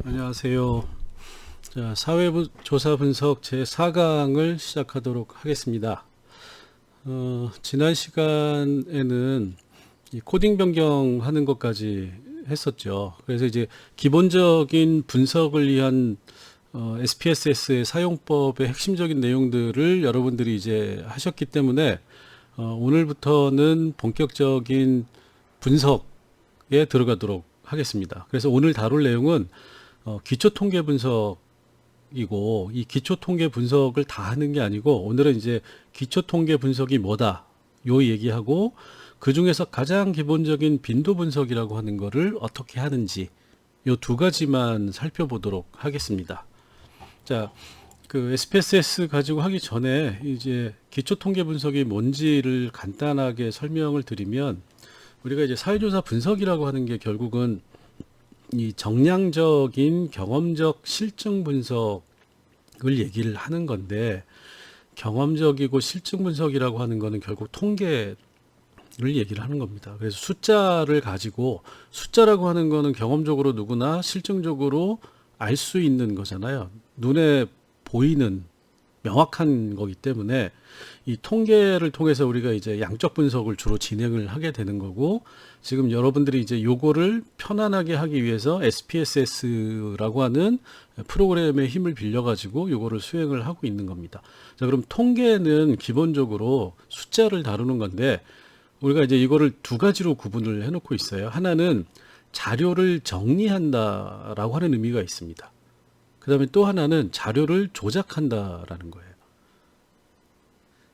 안녕하세요. 자, 사회조사 분석 제4강을 시작하도록 하겠습니다. 지난 시간에는 이 코딩 변경하는 것까지 했었죠. 그래서 이제 기본적인 분석을 위한 SPSS의 사용법의 핵심적인 내용들을 여러분들이 이제 하셨기 때문에 오늘부터는 본격적인 분석에 들어가도록 하겠습니다. 그래서 오늘 다룰 내용은 기초 통계 분석이고, 이 기초 통계 분석을 다 하는 게 아니고, 오늘은 이제 기초 통계 분석이 뭐다, 요 얘기하고, 그 중에서 가장 기본적인 빈도 분석이라고 하는 거를 어떻게 하는지, 요 두 가지만 살펴보도록 하겠습니다. 자, 그 SPSS 가지고 하기 전에 이제 기초 통계 분석이 뭔지를 간단하게 설명을 드리면, 우리가 이제 사회조사 분석이라고 하는 게 결국은 이 정량적인 경험적 실증 분석을 얘기를 하는 건데, 경험적이고 실증 분석이라고 하는 거는 결국 통계를 얘기를 하는 겁니다. 그래서 숫자를 가지고, 숫자라고 하는 거는 경험적으로 누구나 실증적으로 알 수 있는 거잖아요. 눈에 보이는 명확한 거기 때문에 이 통계를 통해서 우리가 이제 양적 분석을 주로 진행을 하게 되는 거고, 지금 여러분들이 이제 요거를 편안하게 하기 위해서 SPSS라고 하는 프로그램의 힘을 빌려가지고 요거를 수행을 하고 있는 겁니다. 자, 그럼 통계는 기본적으로 숫자를 다루는 건데, 우리가 이제 이거를 두 가지로 구분을 해놓고 있어요. 하나는 자료를 정리한다라고 하는 의미가 있습니다. 그 다음에 또 하나는 자료를 조작한다라는 거예요.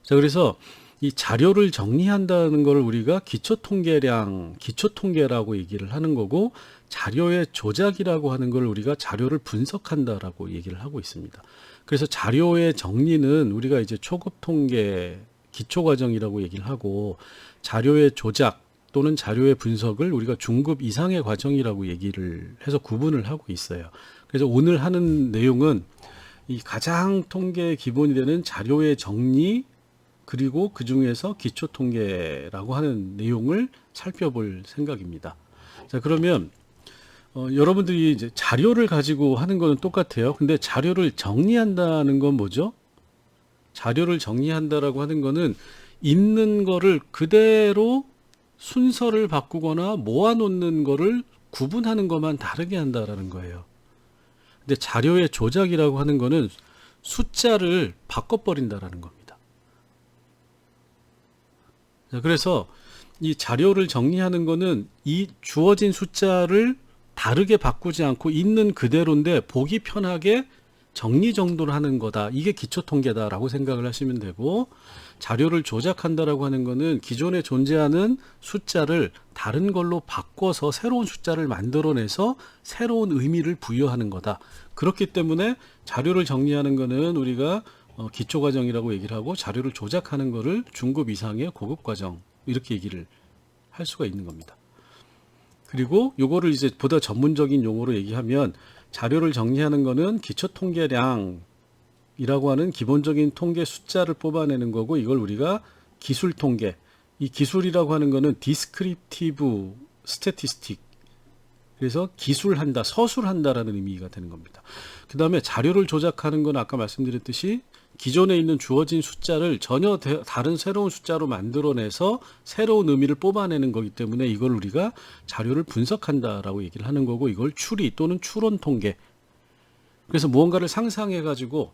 자, 그래서 이 자료를 정리한다는 걸 우리가 기초통계량, 기초통계라고 얘기를 하는 거고, 자료의 조작이라고 하는 걸 우리가 자료를 분석한다라고 얘기를 하고 있습니다. 그래서 자료의 정리는 우리가 이제 초급통계, 기초과정이라고 얘기를 하고, 자료의 조작 또는 자료의 분석을 우리가 중급 이상의 과정이라고 얘기를 해서 구분을 하고 있어요. 그래서 오늘 하는 내용은 이 가장 통계의 기본이 되는 자료의 정리, 그리고 그 중에서 기초 통계라고 하는 내용을 살펴볼 생각입니다. 자, 그러면 여러분들이 이제 자료를 가지고 하는 거는 똑같아요. 근데 자료를 정리한다는 건 뭐죠? 자료를 정리한다라고 하는 거는 있는 거를 그대로 순서를 바꾸거나 모아놓는 거를 구분하는 것만 다르게 한다라는 거예요. 근데 자료의 조작이라고 하는 거는 숫자를 바꿔버린다라는 겁니다. 자, 그래서 이 자료를 정리하는 거는 이 주어진 숫자를 다르게 바꾸지 않고 있는 그대로인데 보기 편하게 정리정돈을 하는 거다. 이게 기초통계다라고 생각을 하시면 되고, 자료를 조작한다라고 하는 거는 기존에 존재하는 숫자를 다른 걸로 바꿔서 새로운 숫자를 만들어내서 새로운 의미를 부여하는 거다. 그렇기 때문에 자료를 정리하는 거는 우리가 기초과정이라고 얘기를 하고, 자료를 조작하는 거를 중급 이상의 고급과정, 이렇게 얘기를 할 수가 있는 겁니다. 그리고 요거를 이제 보다 전문적인 용어로 얘기하면, 자료를 정리하는 거는 기초통계량이라고 하는 기본적인 통계 숫자를 뽑아내는 거고, 이걸 우리가 기술통계, 이 기술이라고 하는 거는 디스크립티브 스태티스틱, 그래서 기술한다, 서술한다라는 의미가 되는 겁니다. 그 다음에 자료를 조작하는 건 아까 말씀드렸듯이 기존에 있는 주어진 숫자를 전혀 다른 새로운 숫자로 만들어내서 새로운 의미를 뽑아내는 거기 때문에 이걸 우리가 자료를 분석한다라고 얘기를 하는 거고, 이걸 추리 또는 추론 통계, 그래서 무언가를 상상해 가지고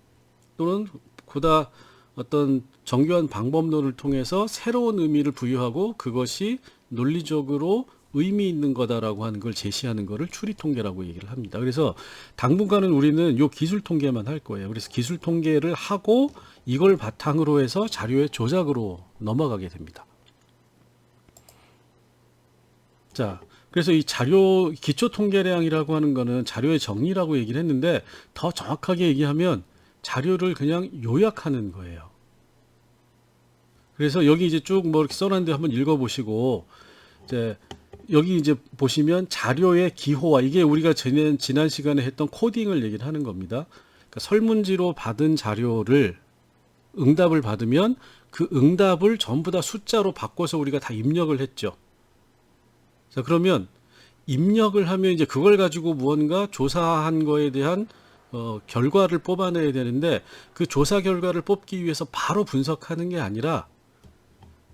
또는 보다 어떤 정교한 방법론을 통해서 새로운 의미를 부여하고 그것이 논리적으로 의미 있는 거다라고 하는 걸 제시하는 거를 추리 통계라고 얘기를 합니다. 그래서 당분간은 우리는 요 기술 통계만 할 거예요. 그래서 기술 통계를 하고 이걸 바탕으로 해서 자료의 조작으로 넘어가게 됩니다. 자, 그래서 이 자료 기초 통계량이라고 하는 거는 자료의 정리라고 얘기를 했는데, 더 정확하게 얘기하면 자료를 그냥 요약하는 거예요. 그래서 여기 이제 쭉 뭐 이렇게 써놨는데 한번 읽어보시고, 이제 여기 이제 보시면 자료의 기호화, 이게 우리가 지난 시간에 했던 코딩을 얘기를 하는 겁니다. 그러니까 설문지로 받은 자료를 응답을 받으면 그 응답을 전부 다 숫자로 바꿔서 우리가 다 입력을 했죠. 자, 그러면 입력을 하면 이제 그걸 가지고 무언가 조사한 거에 대한 결과를 뽑아내야 되는데, 그 조사 결과를 뽑기 위해서 바로 분석하는 게 아니라,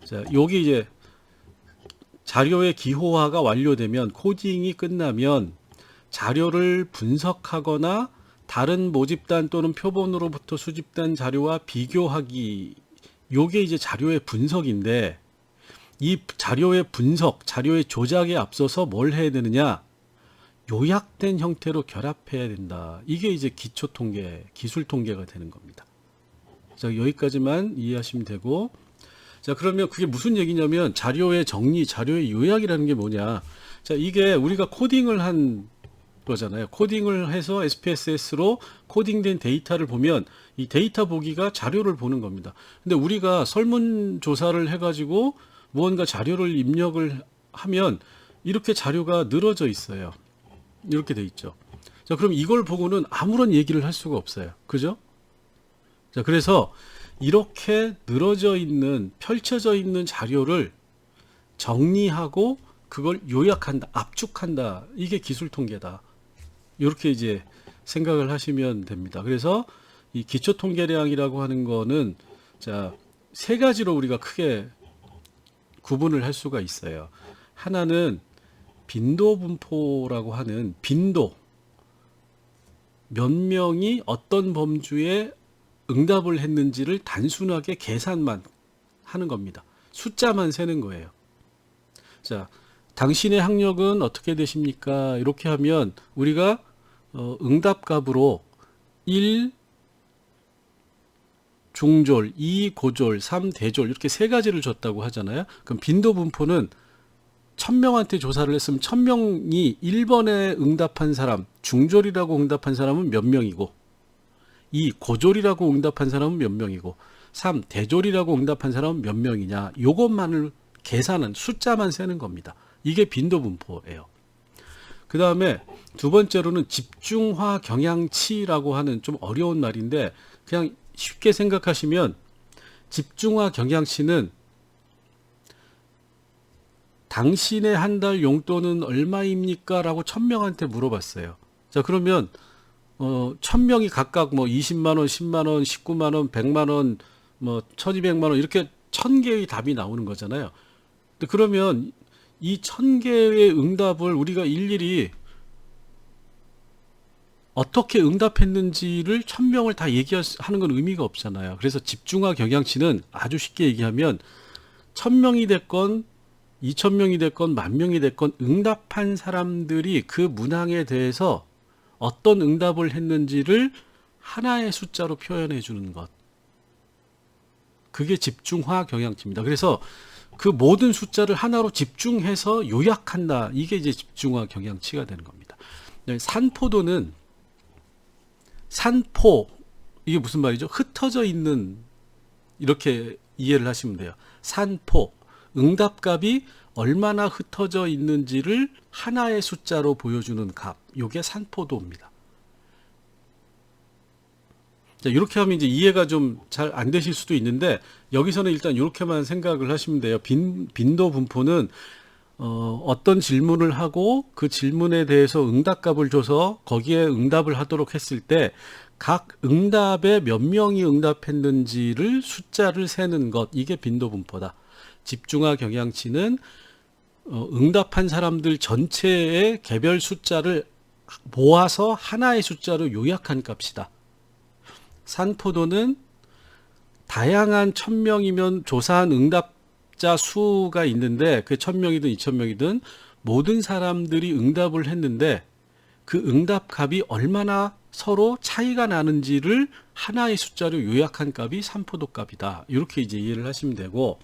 자, 여기 이제 자료의 기호화가 완료되면, 코딩이 끝나면 자료를 분석하거나 다른 모집단 또는 표본으로부터 수집된 자료와 비교하기, 요게 이제 자료의 분석인데, 이 자료의 분석, 자료의 조작에 앞서서 뭘 해야 되느냐? 요약된 형태로 결합해야 된다. 이게 이제 기초 통계, 기술 통계가 되는 겁니다. 자, 여기까지만 이해하시면 되고, 자, 그러면 그게 무슨 얘기냐면, 자료의 정리, 자료의 요약이라는 게 뭐냐? 자, 이게 우리가 코딩을 한 거잖아요. 코딩을 해서 SPSS로 코딩된 데이터를 보면, 이 데이터 보기가 자료를 보는 겁니다. 근데 우리가 설문조사를 해가지고 무언가 자료를 입력을 하면 이렇게 자료가 늘어져 있어요. 이렇게 돼 있죠. 자, 그럼 이걸 보고는 아무런 얘기를 할 수가 없어요. 그죠? 자, 그래서 이렇게 늘어져 있는, 펼쳐져 있는 자료를 정리하고 그걸 요약한다, 압축한다. 이게 기술 통계다. 이렇게 이제 생각을 하시면 됩니다. 그래서 이 기초 통계량이라고 하는 거는, 자, 세 가지로 우리가 크게 구분을 할 수가 있어요. 하나는 빈도 분포라고 하는, 빈도, 몇 명이 어떤 범주에 응답을 했는지를 단순하게 계산만 하는 겁니다. 숫자만 세는 거예요. 자, 당신의 학력은 어떻게 되십니까? 이렇게 하면 우리가 응답값으로 1 중졸, 2 고졸, 3 대졸, 이렇게 세 가지를 줬다고 하잖아요. 그럼 빈도 분포는 1000명한테 조사를 했으면 1000명이 1번에 응답한 사람, 중졸이라고 응답한 사람은 몇 명이고, 2 고졸이라고 응답한 사람은 몇 명이고, 3 대졸이라고 응답한 사람은 몇 명이냐, 요것만을 계산은, 숫자만 세는 겁니다. 이게 빈도 분포예요. 그 다음에 두 번째로는 집중화 경향치라고 하는, 좀 어려운 말인데 그냥 쉽게 생각하시면, 집중화 경향치는 당신의 한 달 용돈은 얼마입니까? 라고 1000명한테 물어봤어요. 자, 그러면 1000명이 각각 뭐 20만원, 10만원, 19만원, 100만원, 뭐 1200만원, 이렇게 1000개의 답이 나오는 거잖아요. 그러면 이 1000개의 응답을 우리가 일일이 어떻게 응답했는지를 1000명을 다 얘기하는 건 의미가 없잖아요. 그래서 집중화 경향치는 아주 쉽게 얘기하면 1000명이 됐건 2000명이 됐건 10,000명이 됐건 응답한 사람들이 그 문항에 대해서 어떤 응답을 했는지를 하나의 숫자로 표현해 주는 것. 그게 집중화 경향치입니다. 그래서 그 모든 숫자를 하나로 집중해서 요약한다. 이게 이제 집중화 경향치가 되는 겁니다. 산포도는, 산포, 이게 무슨 말이죠? 흩어져 있는, 이렇게 이해를 하시면 돼요. 산포, 응답값이 얼마나 흩어져 있는지를 하나의 숫자로 보여주는 값, 이게 산포도입니다. 자, 이렇게 하면 이제 이해가 좀 잘 안 되실 수도 있는데, 여기서는 일단 이렇게만 생각을 하시면 돼요. 빈도 분포는 어떤 질문을 하고 그 질문에 대해서 응답값을 줘서 거기에 응답을 하도록 했을 때 각 응답에 몇 명이 응답했는지를 숫자를 세는 것, 이게 빈도 분포다. 집중화 경향치는 응답한 사람들 전체의 개별 숫자를 모아서 하나의 숫자로 요약한 값이다. 산포도는 다양한 1000명이면 조사한 응답자 수가 있는데, 그 1000명이든 2000명이든 모든 사람들이 응답을 했는데 그 응답 값이 얼마나 서로 차이가 나는지를 하나의 숫자로 요약한 값이 산포도 값이다. 이렇게 이제 이해를 하시면 되고,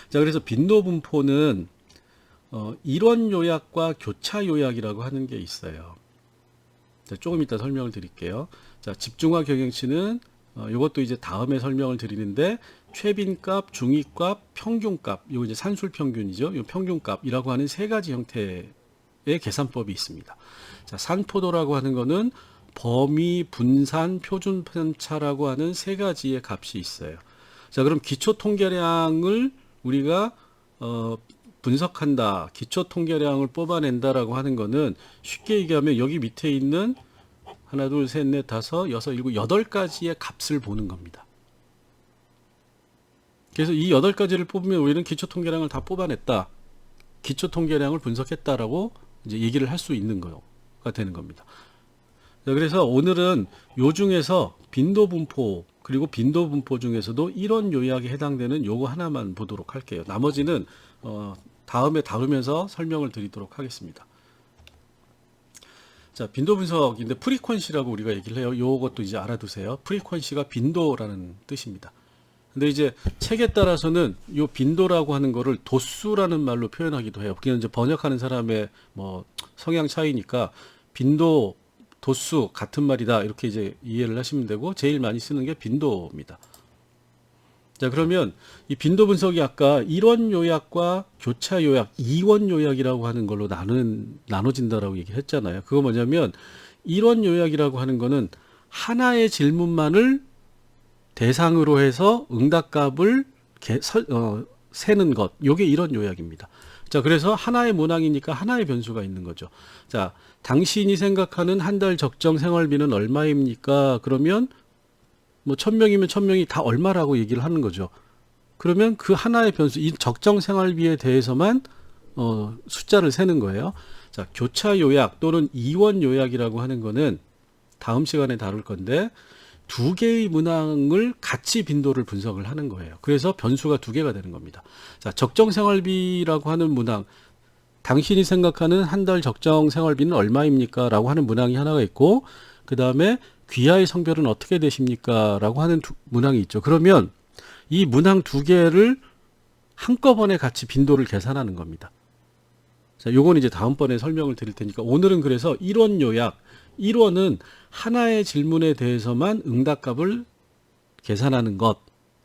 자, 그래서 빈도 분포는 이론 요약과 교차 요약이라고 하는 게 있어요. 자, 조금 이따 설명을 드릴게요. 자, 집중화 경향치는 이것도 이제 다음에 설명을 드리는데, 최빈값, 중위값, 평균값, 이거 이제 산술 평균이죠. 이 평균값이라고 하는 세 가지 형태의 계산법이 있습니다. 자, 산포도라고 하는 거는 범위, 분산, 표준 편차라고 하는 세 가지의 값이 있어요. 자, 그럼 기초 통계량을 우리가 분석한다, 기초 통계량을 뽑아낸다라고 하는 거는 쉽게 얘기하면 여기 밑에 있는 하나, 둘, 셋, 넷, 다섯, 여섯, 일곱, 여덟 가지의 값을 보는 겁니다. 그래서 이 여덟 가지를 뽑으면 우리는 기초 통계량을 다 뽑아냈다, 기초 통계량을 분석했다라고 이제 얘기를 할 수 있는 거가 되는 겁니다. 자, 그래서 오늘은 요 중에서 빈도 분포, 그리고 빈도 분포 중에서도 이런 요약에 해당되는 요거 하나만 보도록 할게요. 나머지는 다음에 다루면서 설명을 드리도록 하겠습니다. 자, 빈도 분석인데 프리퀀시라고 우리가 얘기를 해요. 요것도 이제 알아두세요. 프리퀀시가 빈도라는 뜻입니다. 근데 이제 책에 따라서는 요 빈도라고 하는 거를 도수라는 말로 표현하기도 해요. 그냥 이제 번역하는 사람의 뭐 성향 차이니까 빈도, 도수 같은 말이다 이렇게 이제 이해를 하시면 되고, 제일 많이 쓰는 게 빈도입니다. 자, 그러면 이 빈도 분석이 아까 1원 요약과 교차 요약, 2원 요약이라고 하는 걸로 나눠진다라고 얘기했잖아요. 그거 뭐냐면 1원 요약이라고 하는 거는 하나의 질문만을 대상으로 해서 응답값을 세는 것, 요게 이런 요약입니다. 자, 그래서 하나의 문항이니까 하나의 변수가 있는 거죠. 자, 당신이 생각하는 한 달 적정 생활비는 얼마입니까? 그러면 뭐 1000명이면 1000명이 다 얼마라고 얘기를 하는 거죠. 그러면 그 하나의 변수, 이 적정 생활비에 대해서만 숫자를 세는 거예요. 자, 교차 요약 또는 이원 요약이라고 하는 거는 다음 시간에 다룰 건데, 두 개의 문항을 같이 빈도를 분석을 하는 거예요. 그래서 변수가 두 개가 되는 겁니다. 자, 적정 생활비라고 하는 문항, 당신이 생각하는 한 달 적정 생활비는 얼마입니까? 라고 하는 문항이 하나가 있고, 그 다음에 귀하의 성별은 어떻게 되십니까? 라고 하는 문항이 있죠. 그러면 이 문항 두 개를 한꺼번에 같이 빈도를 계산하는 겁니다. 자, 요건 이제 다음번에 설명을 드릴 테니까, 오늘은 그래서 1원 요약, 1원은 하나의 질문에 대해서만 응답값을 계산하는 것,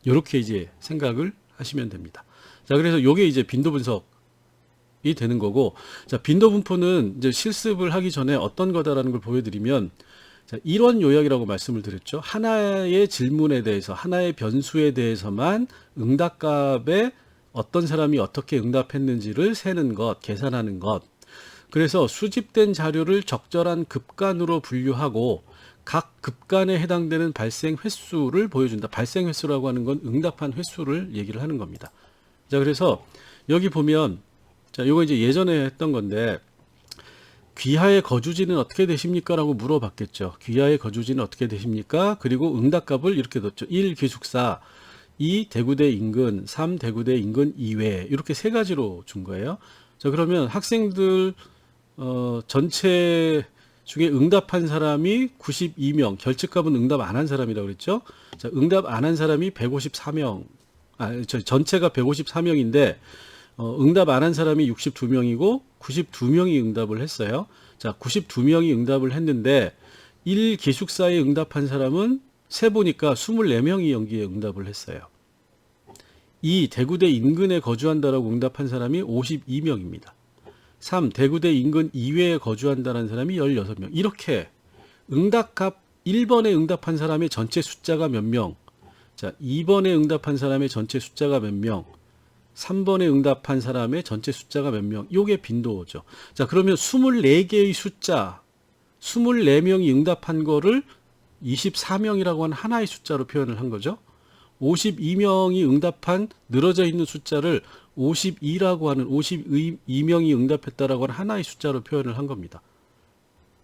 이렇게 이제 생각을 하시면 됩니다. 자, 그래서 요게 이제 빈도 분석이 되는 거고, 자, 빈도 분포는 이제 실습을 하기 전에 어떤 거다라는 걸 보여드리면, 자, 1원 요약이라고 말씀을 드렸죠. 하나의 질문에 대해서, 하나의 변수에 대해서만 응답값에 어떤 사람이 어떻게 응답했는지를 세는 것, 계산하는 것. 그래서 수집된 자료를 적절한 급간으로 분류하고 각 급간에 해당되는 발생 횟수를 보여준다. 발생 횟수라고 하는 건 응답한 횟수를 얘기를 하는 겁니다. 자, 그래서 여기 보면, 자, 요거 이제 예전에 했던 건데, 귀하의 거주지는 어떻게 되십니까? 라고 물어봤겠죠. 귀하의 거주지는 어떻게 되십니까? 그리고 응답값을 이렇게 뒀죠. 1. 기숙사, 2. 대구대 인근, 3. 대구대 인근 이외, 이렇게 세 가지로 준 거예요. 자, 그러면 학생들 전체 중에 응답한 사람이 92명, 결측값은 응답 안 한 사람이라고 그랬죠. 자, 응답 안 한 사람이 154명, 전체가 154명인데, 응답 안 한 사람이 62명이고, 92명이 응답을 했어요. 자, 92명이 응답을 했는데, 1 기숙사에 응답한 사람은 세보니까 24명이 여기에 응답을 했어요. 2 대구대 인근에 거주한다라고 응답한 사람이 52명입니다. 3. 대구대 인근 이외에 거주한다는 사람이 16명. 이렇게 응답값 1번에 응답한 사람의 전체 숫자가 몇 명, 자, 2번에 응답한 사람의 전체 숫자가 몇 명, 3번에 응답한 사람의 전체 숫자가 몇 명, 요게 빈도죠. 자, 그러면 24개의 숫자, 24명이 응답한 거를 24명이라고 하는 하나의 숫자로 표현을 한 거죠. 52명이 응답한 늘어져 있는 숫자를 52라고 하는, 52명이 응답했다라고 하는 하나의 숫자로 표현을 한 겁니다.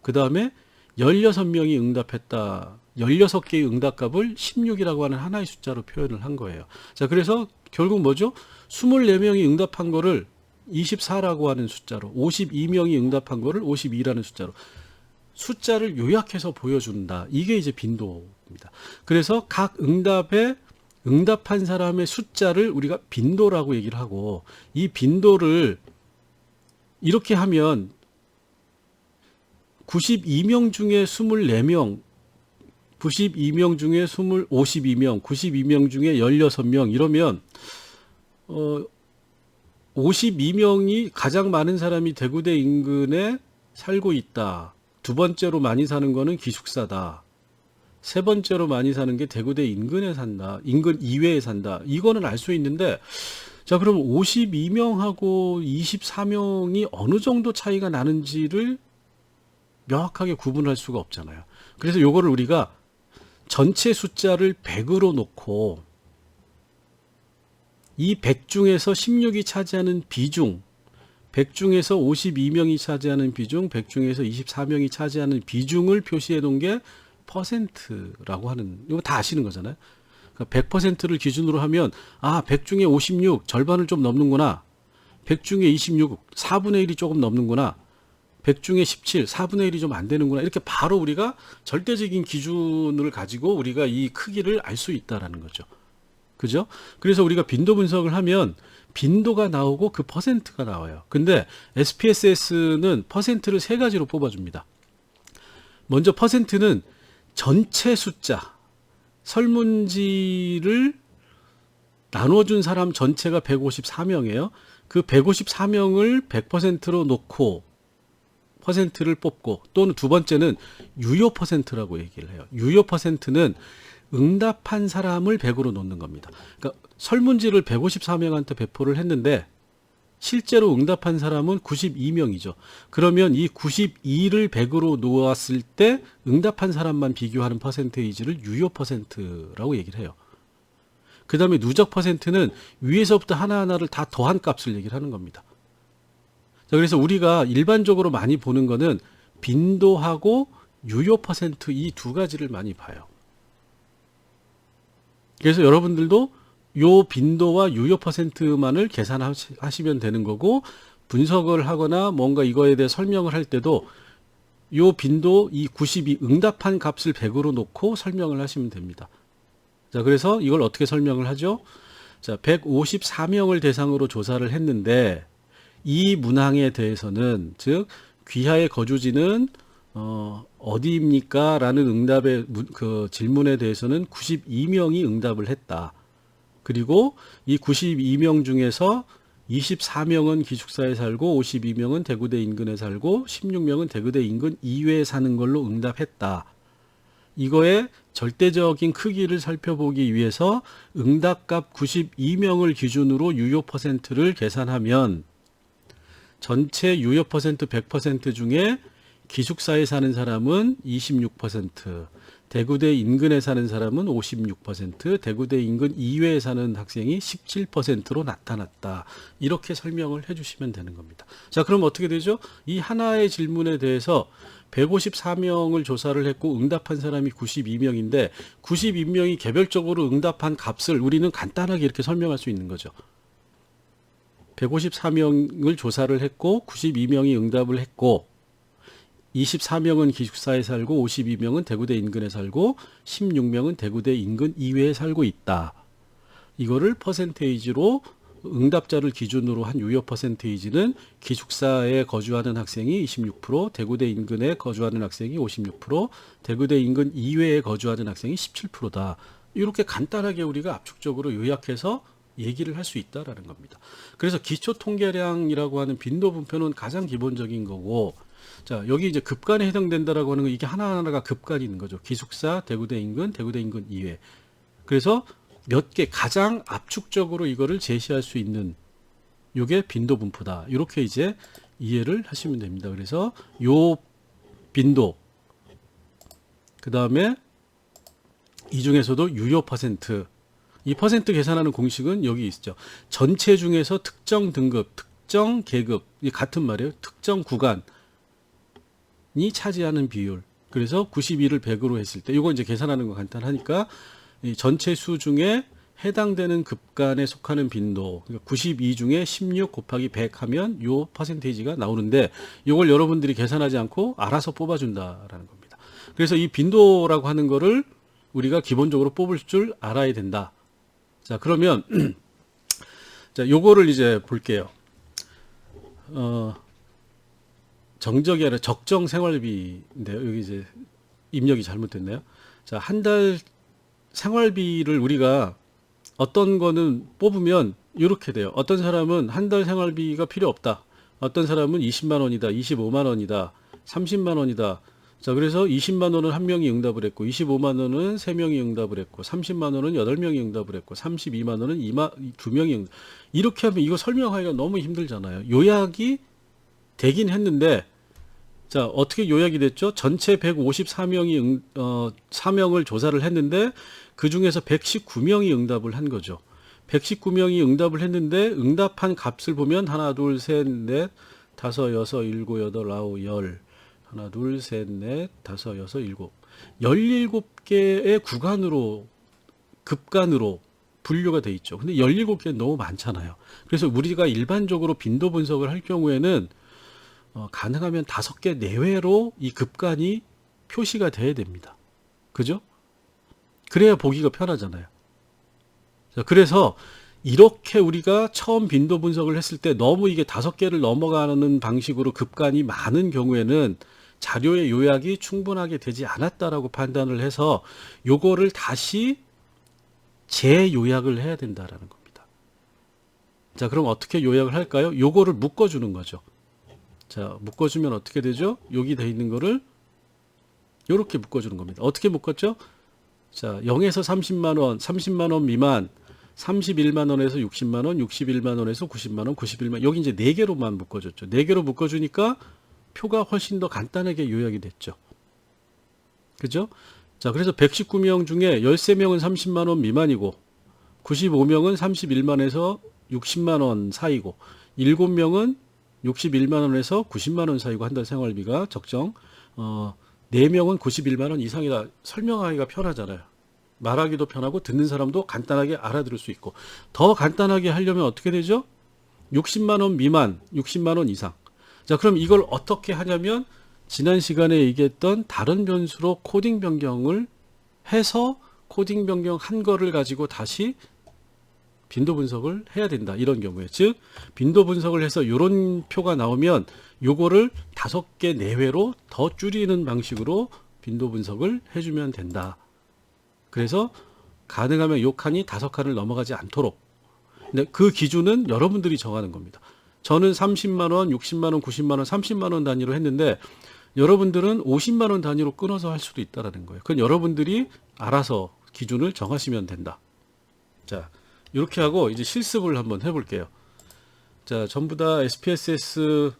그 다음에 16명이 응답했다, 16개의 응답값을 16이라고 하는 하나의 숫자로 표현을 한 거예요. 자, 그래서 결국 뭐죠? 24명이 응답한 거를 24라고 하는 숫자로, 52명이 응답한 거를 52라는 숫자로, 숫자를 요약해서 보여준다. 이게 이제 빈도입니다. 그래서 각 응답에 응답한 사람의 숫자를 우리가 빈도라고 얘기를 하고, 이 빈도를 이렇게 하면 92명 중에 24명, 92명 중에 52명, 92명 중에 16명 이러면 52명이 가장 많은 사람이 대구대 인근에 살고 있다. 두 번째로 많이 사는 거는 기숙사다. 세 번째로 많이 사는 게 대구대 인근에 산다. 인근 이외에 산다. 이거는 알 수 있는데, 자, 그럼 52명하고 24명이 어느 정도 차이가 나는지를 명확하게 구분할 수가 없잖아요. 그래서 요거를 우리가 전체 숫자를 100으로 놓고 이 100 중에서 16이 차지하는 비중, 100 중에서 52명이 차지하는 비중, 100 중에서 24명이 차지하는 비중을 표시해 놓은 게 퍼센트라고 하는, 이거 다 아시는 거잖아요. 그러니까 100%를 기준으로 하면 100 중에 56, 절반을 좀 넘는구나. 100 중에 26, 4분의 1이 조금 넘는구나. 100 중에 17, 4분의 1이 좀 안 되는구나. 이렇게 바로 우리가 절대적인 기준을 가지고 우리가 이 크기를 알 수 있다라는 거죠. 그죠? 그래서 우리가 빈도 분석을 하면 빈도가 나오고 그 퍼센트가 나와요. 근데 SPSS는 퍼센트를 세 가지로 뽑아줍니다. 먼저 퍼센트는 전체 숫자, 설문지를 나눠준 사람 전체가 154명이에요. 그 154명을 100%로 놓고 퍼센트를 뽑고, 또는 두 번째는 유효 퍼센트라고 얘기를 해요. 유효 퍼센트는 응답한 사람을 100으로 놓는 겁니다. 그러니까 설문지를 154명한테 배포를 했는데 실제로 응답한 사람은 92명이죠. 그러면 이 92를 100으로 놓았을 때 응답한 사람만 비교하는 퍼센테이지를 유효 퍼센트라고 얘기를 해요. 그 다음에 누적 퍼센트는 위에서부터 하나하나를 다 더한 값을 얘기를 하는 겁니다. 자, 그래서 우리가 일반적으로 많이 보는 거는 빈도하고 유효 퍼센트 이 두 가지를 많이 봐요. 그래서 여러분들도 요 빈도와 유효 퍼센트만을 계산하시면 되는 거고, 분석을 하거나 뭔가 이거에 대해 설명을 할 때도 요 빈도 이 92 응답한 값을 100으로 놓고 설명을 하시면 됩니다. 자, 그래서 이걸 어떻게 설명을 하죠? 자, 154명을 대상으로 조사를 했는데 이 문항에 대해서는, 즉 귀하의 거주지는 어디입니까? 라는 응답의 그 질문에 대해서는 92명이 응답을 했다. 그리고 이 92명 중에서 24명은 기숙사에 살고 52명은 대구대 인근에 살고 16명은 대구대 인근 이외에 사는 걸로 응답했다. 이거의 절대적인 크기를 살펴보기 위해서 응답값 92명을 기준으로 유효 퍼센트를 계산하면 전체 유효 퍼센트 100% 중에 기숙사에 사는 사람은 26%, 대구대 인근에 사는 사람은 56%, 대구대 인근 이외에 사는 학생이 17%로 나타났다. 이렇게 설명을 해주시면 되는 겁니다. 자, 그럼 어떻게 되죠? 이 하나의 질문에 대해서 154명을 조사를 했고 응답한 사람이 92명인데 92명이 개별적으로 응답한 값을 우리는 간단하게 이렇게 설명할 수 있는 거죠. 154명을 조사를 했고 92명이 응답을 했고 24명은 기숙사에 살고 52명은 대구대 인근에 살고 16명은 대구대 인근 이외에 살고 있다. 이거를 퍼센테이지로 응답자를 기준으로 한 유효 퍼센테이지는 기숙사에 거주하는 학생이 26%, 대구대 인근에 거주하는 학생이 56%, 대구대 인근 이외에 거주하는 학생이 17%다. 이렇게 간단하게 우리가 압축적으로 요약해서 얘기를 할 수 있다라는 겁니다. 그래서 기초 통계량이라고 하는 빈도 분표는 가장 기본적인 거고, 자, 여기 이제 급간에 해당된다라고 하는 거, 이게 하나하나가 급간이 있는 거죠. 기숙사, 대구대 인근 이외. 그래서 몇 개 가장 압축적으로 이거를 제시할 수 있는 요게 빈도 분포다. 이렇게 이제 이해를 하시면 됩니다. 그래서 요 빈도, 그 다음에 이 중에서도 유효 퍼센트, 이 퍼센트 계산하는 공식은 여기 있죠. 전체 중에서 특정 등급, 특정 계급, 이 같은 말이에요. 특정 구간이 차지하는 비율. 그래서 92를 100으로 했을 때, 이거 이제 계산하는 거 간단하니까, 이 전체 수 중에 해당되는 급간에 속하는 빈도, 그러니까 92 중에 16 곱하기 100 하면 요 퍼센테이지가 나오는데, 이걸 여러분들이 계산하지 않고 알아서 뽑아준다라는 겁니다. 그래서 이 빈도라고 하는 거를 우리가 기본적으로 뽑을 줄 알아야 된다. 자, 그러면 자, 요거를 이제 볼게요. 정적이 아니라 적정 생활비인데요. 여기 이제 입력이 잘못됐네요. 자, 한 달 생활비를 우리가 어떤 거는 뽑으면 이렇게 돼요. 어떤 사람은 한 달 생활비가 필요 없다. 어떤 사람은 20만 원이다, 25만 원이다, 30만 원이다. 자, 그래서 20만 원은 한 명이 응답을 했고, 25만 원은 세 명이 응답을 했고, 30만 원은 8명이 응답을 했고, 32만 원은 2명이 이렇게 하면 이거 설명하기가 너무 힘들잖아요. 요약이 되긴 했는데, 자, 어떻게 요약이 됐죠? 전체 154명이 사명을 조사를 했는데, 그 중에서 119명이 응답을 한 거죠. 119명이 응답을 했는데, 응답한 값을 보면, 하나, 둘, 셋, 넷, 다섯, 여섯, 일곱, 여덟, 아홉, 열. 하나, 둘, 셋, 넷, 다섯, 여섯, 일곱. 17개의 구간으로, 급간으로 분류가 돼 있죠. 근데 17개는 너무 많잖아요. 그래서 우리가 일반적으로 빈도 분석을 할 경우에는 가능하면 5개 내외로 이 급간이 표시가 돼야 됩니다. 그죠? 그래야 보기가 편하잖아요. 자, 그래서 이렇게 우리가 처음 빈도 분석을 했을 때 너무 이게 5개를 넘어가는 방식으로 급간이 많은 경우에는 자료의 요약이 충분하게 되지 않았다라고 판단을 해서 요거를 다시 재요약을 해야 된다라는 겁니다. 자, 그럼 어떻게 요약을 할까요? 요거를 묶어주는 거죠. 자, 묶어주면 어떻게 되죠? 여기 돼 있는 거를 이렇게 묶어주는 겁니다. 어떻게 묶었죠? 자, 0에서 30만 원, 30만 원 미만, 31만 원에서 60만 원, 61만 원에서 90만 원, 91만. 여기 이제 4개로만 묶어줬죠. 4개로 묶어주니까 표가 훨씬 더 간단하게 요약이 됐죠. 그죠? 자, 그래서 119명 중에 13명은 30만 원 미만이고, 95명은 31만에서 60만 원 사이고, 7명은 61만 원에서 90만 원 사이고, 한 달 생활비가 적정. 4명은 91만 원 이상이다. 설명하기가 편하잖아요. 말하기도 편하고 듣는 사람도 간단하게 알아들을 수 있고. 더 간단하게 하려면 어떻게 되죠? 60만 원 미만, 60만 원 이상. 자, 그럼 이걸 어떻게 하냐면 지난 시간에 얘기했던 다른 변수로 코딩 변경을 해서 코딩 변경 한 거를 가지고 다시 빈도 분석을 해야 된다. 이런 경우에. 즉, 빈도 분석을 해서 이런 표가 나오면 요거를 5개 내외로 더 줄이는 방식으로 빈도 분석을 해주면 된다. 그래서 가능하면 요 칸이 5칸을 넘어가지 않도록. 근데 그 기준은 여러분들이 정하는 겁니다. 저는 30만 원, 60만 원, 90만 원, 30만 원 단위로 했는데 여러분들은 50만 원 단위로 끊어서 할 수도 있다라는 거예요. 그건 여러분들이 알아서 기준을 정하시면 된다. 자, 이렇게 하고 이제 실습을 한번 해볼게요. 자, 전부 다 SPSS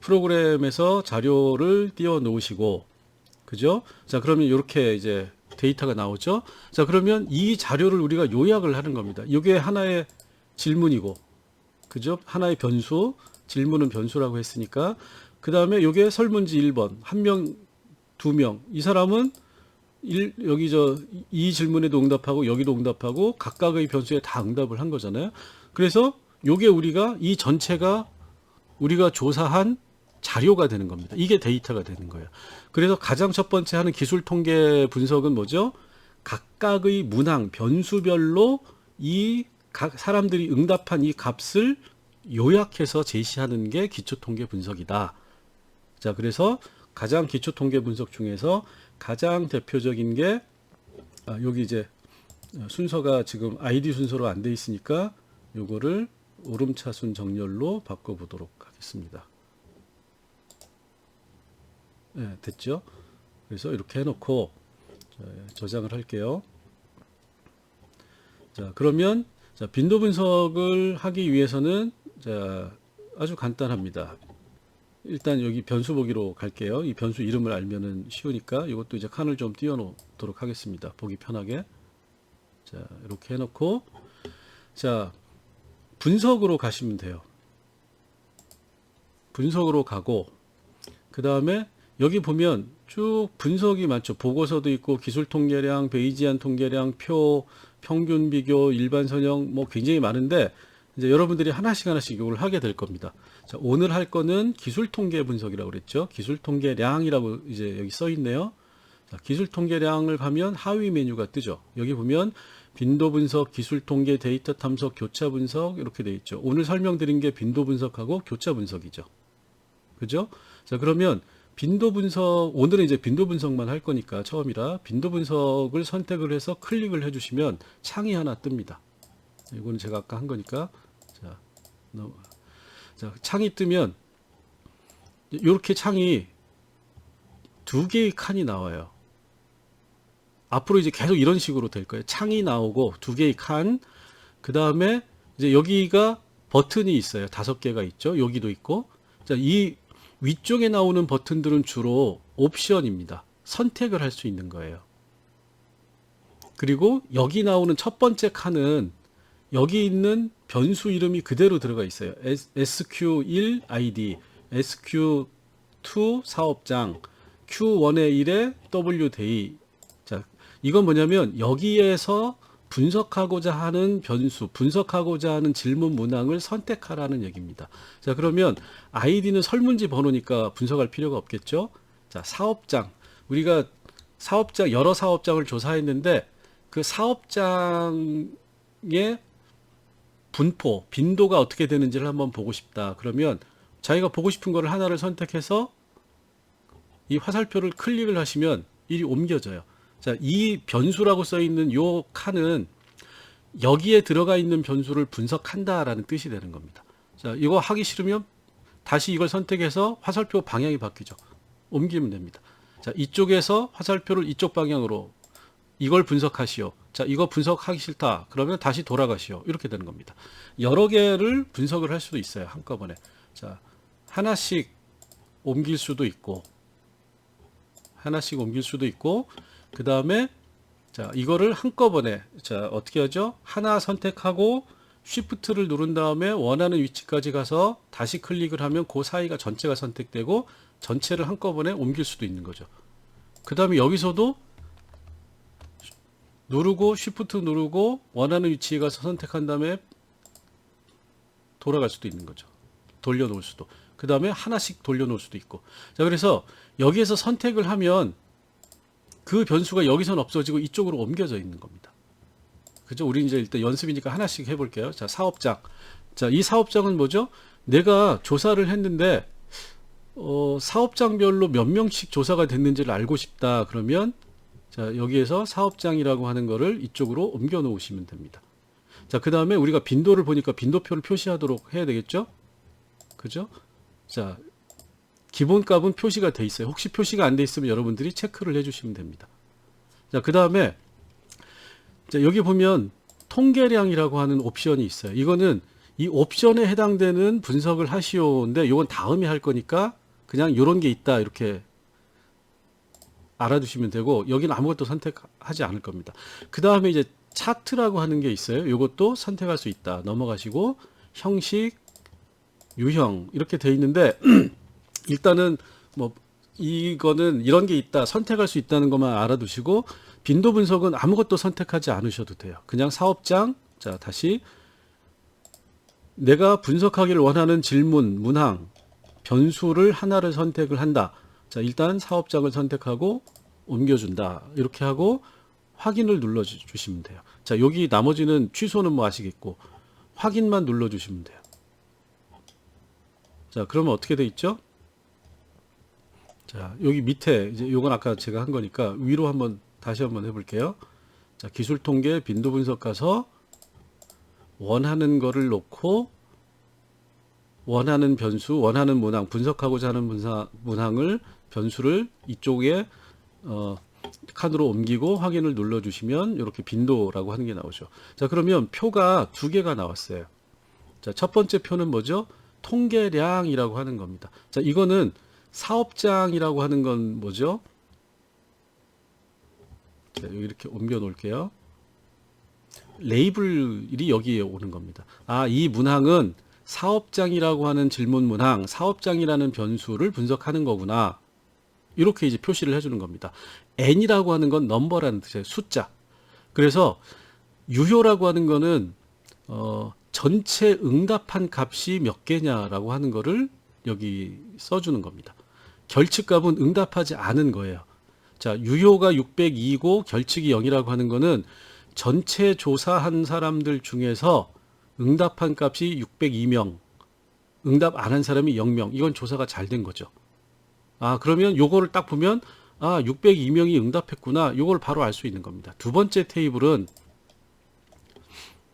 프로그램에서 자료를 띄워 놓으시고, 그죠? 자, 그러면 이렇게 이제 데이터가 나오죠? 자, 그러면 이 자료를 우리가 요약을 하는 겁니다. 이게 하나의 질문이고, 그죠? 하나의 변수, 질문은 변수라고 했으니까, 그 다음에 이게 설문지 1번, 1명, 2명, 이 사람은 여기 이 질문에도 응답하고 여기도 응답하고 각각의 변수에 다 응답을 한 거잖아요. 그래서 요게 우리가 이 전체가 우리가 조사한 자료가 되는 겁니다. 이게 데이터가 되는 거예요. 그래서 가장 첫 번째 하는 기술 통계 분석은 뭐죠? 각각의 문항, 변수별로 이 각 사람들이 응답한 이 값을 요약해서 제시하는 게 기초 통계 분석이다. 자, 그래서 가장 기초 통계 분석 중에서 가장 대표적인 게 여기 이제 순서가 지금 아이디 순서로 안 돼 있으니까 요거를 오름차순 정렬로 바꿔보도록 하겠습니다. 네, 됐죠? 그래서 이렇게 해놓고 저장을 할게요. 자, 그러면 빈도 분석을 하기 위해서는 아주 간단합니다. 일단 여기 변수 보기로 갈게요. 이 변수 이름을 알면은 쉬우니까 이것도 이제 칸을 좀 띄워 놓도록 하겠습니다. 보기 편하게. 자, 이렇게 해놓고, 자, 분석으로 가시면 돼요. 분석으로 가고, 그 다음에 여기 보면 쭉 분석이 많죠. 보고서도 있고, 기술 통계량, 베이지안 통계량, 표, 평균 비교, 일반 선형, 뭐 굉장히 많은데, 이제 여러분들이 하나씩 이걸 하게 될 겁니다. 자, 오늘 할 거는 기술 통계 분석이라고 그랬죠. 기술 통계량이라고 이제 여기 써 있네요. 자, 기술 통계량을 가면 하위 메뉴가 뜨죠. 여기 보면 빈도 분석, 기술 통계, 데이터 탐색, 교차 분석 이렇게 돼 있죠. 오늘 설명드린 게 빈도 분석하고 교차 분석이죠. 그죠? 자, 그러면 빈도 분석, 오늘은 이제 빈도 분석만 할 거니까 처음이라 빈도 분석을 선택을 해서 클릭을 해주시면 창이 하나 뜹니다. 이거는 제가 아까 한 거니까. 자, 창이 뜨면 이렇게 창이 두 개의 칸이 나와요. 앞으로 이제 계속 이런 식으로 될 거예요. 창이 나오고 두 개의 칸, 그 다음에 이제 여기가 버튼이 있어요. 5개가 있죠. 여기도 있고. 자, 이 위쪽에 나오는 버튼들은 주로 옵션입니다. 선택을 할 수 있는 거예요. 그리고 여기 나오는 첫 번째 칸은 여기 있는 변수 이름이 그대로 들어가 있어요. SQ1 ID, SQ2 사업장, Q1의 1에 WDay. 자, 이건 뭐냐면 여기에서 분석하고자 하는 변수, 분석하고자 하는 질문 문항을 선택하라는 얘기입니다. 자, 그러면 아이디는 설문지 번호니까 분석할 필요가 없겠죠? 자, 사업장. 우리가 사업장, 여러 사업장을 조사했는데 그 사업장의 분포, 빈도가 어떻게 되는지를 한번 보고 싶다. 그러면 자기가 보고 싶은 거를 하나를 선택해서 이 화살표를 클릭을 하시면 일이 옮겨져요. 자, 이 변수라고 써 있는 요 칸은 여기에 들어가 있는 변수를 분석한다라는 뜻이 되는 겁니다. 자, 이거 하기 싫으면 다시 이걸 선택해서 화살표 방향이 바뀌죠. 옮기면 됩니다. 자, 이쪽에서 화살표를 이쪽 방향으로 이걸 분석하시오. 자, 이거 분석하기 싫다. 그러면 다시 돌아가시오. 이렇게 되는 겁니다. 여러 개를 분석을 할 수도 있어요. 한꺼번에. 자, 하나씩 옮길 수도 있고, 그 다음에 자, 이거를 한꺼번에, 자, 어떻게 하죠? 하나 선택하고 쉬프트를 누른 다음에 원하는 위치까지 가서 다시 클릭을 하면 그 사이가 전체가 선택되고 전체를 한꺼번에 옮길 수도 있는 거죠. 그 다음에 여기서도 누르고 쉬프트 누르고 원하는 위치에 가서 선택한 다음에 돌아갈 수도 있는 거죠. 돌려놓을 수도. 그 다음에 하나씩 돌려놓을 수도 있고. 자, 그래서 여기에서 선택을 하면 그 변수가 여기서는 없어지고 이쪽으로 옮겨져 있는 겁니다. 그죠? 우리 이제 일단 연습이니까 하나씩 해볼게요. 자, 사업장. 자, 이 사업장은 뭐죠? 내가 조사를 했는데, 사업장별로 몇 명씩 조사가 됐는지를 알고 싶다. 그러면, 자, 여기에서 사업장이라고 하는 거를 이쪽으로 옮겨 놓으시면 됩니다. 자, 그 다음에 우리가 빈도를 보니까 빈도표를 표시하도록 해야 되겠죠? 그죠? 자, 기본값은 표시가 돼 있어요. 혹시 표시가 안 돼 있으면 여러분들이 체크를 해주시면 됩니다. 자, 그 다음에 자, 여기 보면 통계량이라고 하는 옵션이 있어요. 이거는 이 옵션에 해당되는 분석을 하시오인데 이건 다음에 할 거니까 그냥 이런 게 있다 이렇게 알아두시면 되고 여기는 아무것도 선택하지 않을 겁니다. 그 다음에 이제 차트라고 하는 게 있어요. 이것도 선택할 수 있다. 넘어가시고 형식, 유형 이렇게 돼 있는데 일단은 뭐 이거는 이런 게 있다 선택할 수 있다는 것만 알아두시고 빈도 분석은 아무것도 선택하지 않으셔도 돼요. 그냥 사업장, 자, 다시 내가 분석하기를 원하는 질문, 문항, 변수를 하나를 선택을 한다. 자, 일단 사업장을 선택하고 옮겨준다. 이렇게 하고 확인을 눌러주시면 돼요. 자, 여기 나머지는 취소는 뭐 아시겠고 확인만 눌러주시면 돼요. 자, 그러면 어떻게 돼 있죠? 자, 여기 밑에 이제 요건 아까 제가 한 거니까 위로 한번 다시 한번 해볼게요. 자, 기술 통계 빈도 분석 가서 원하는 거를 놓고 원하는 변수, 원하는 문항, 분석하고자 하는 문항을 변수를 이쪽에 칸으로 옮기고 확인을 눌러주시면 이렇게 빈도라고 하는 게 나오죠. 자, 그러면 표가 두 개가 나왔어요. 자, 첫 번째 표는 뭐죠? 통계량이라고 하는 겁니다. 자, 이거는 사업장이라고 하는 건 뭐죠? 자, 여기 이렇게 옮겨 놓을게요. 레이블이 여기에 오는 겁니다. 아, 이 문항은 사업장이라고 하는 질문 문항, 사업장이라는 변수를 분석하는 거구나. 이렇게 이제 표시를 해주는 겁니다. n이라고 하는 건 넘버라는 뜻이에요. 숫자. 그래서 유효라고 하는 거는 전체 응답한 값이 몇 개냐라고 하는 거를 여기 써주는 겁니다. 결측값은 응답하지 않은 거예요. 자, 유효가 602고 결측이 0이라고 하는 거는 전체 조사한 사람들 중에서 응답한 값이 602명, 응답 안 한 사람이 0명. 이건 조사가 잘 된 거죠. 아, 그러면 요거를 딱 보면 아, 602명이 응답했구나. 요걸 바로 알 수 있는 겁니다. 두 번째 테이블은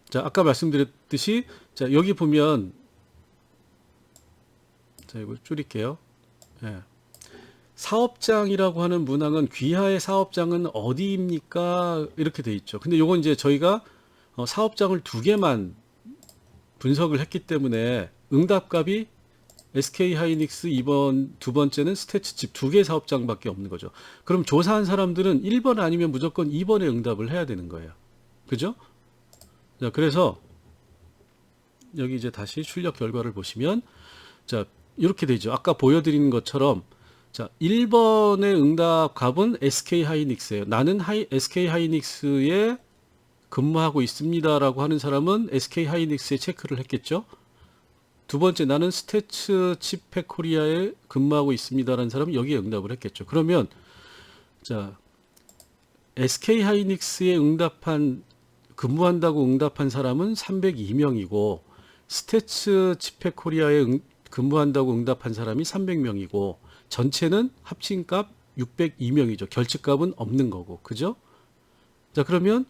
자, 아까 말씀드렸듯이 자, 여기 보면 자, 이거 줄일게요. 예. 사업장이라고 하는 문항은 귀하의 사업장은 어디입니까? 이렇게 돼 있죠. 근데 요건 이제 저희가 사업장을 두 개만 분석을 했기 때문에 응답값이 SK 하이닉스 2번, 두 번째는 스태츠칩 두 개 사업장밖에 없는 거죠. 그럼 조사한 사람들은 1번 아니면 무조건 2번에 응답을 해야 되는 거예요. 그죠? 자, 그래서 여기 이제 다시 출력 결과를 보시면 자, 이렇게 되죠. 아까 보여드린 것처럼 자, 1번의 응답 값은 SK 하이닉스예요. 나는 SK 하이닉스에 근무하고 있습니다라고 하는 사람은 SK 하이닉스에 체크를 했겠죠. 두 번째, 나는 스태츠 칩팩 코리아에 근무하고 있습니다라는 사람은 여기에 응답을 했겠죠. 그러면 자, SK 하이닉스에 근무한다고 응답한 사람은 302명이고 스태츠 칩팩 코리아에 근무한다고 응답한 사람이 300명이고 전체는 합친 값 602명이죠. 결측값은 없는 거고. 그죠? 자, 그러면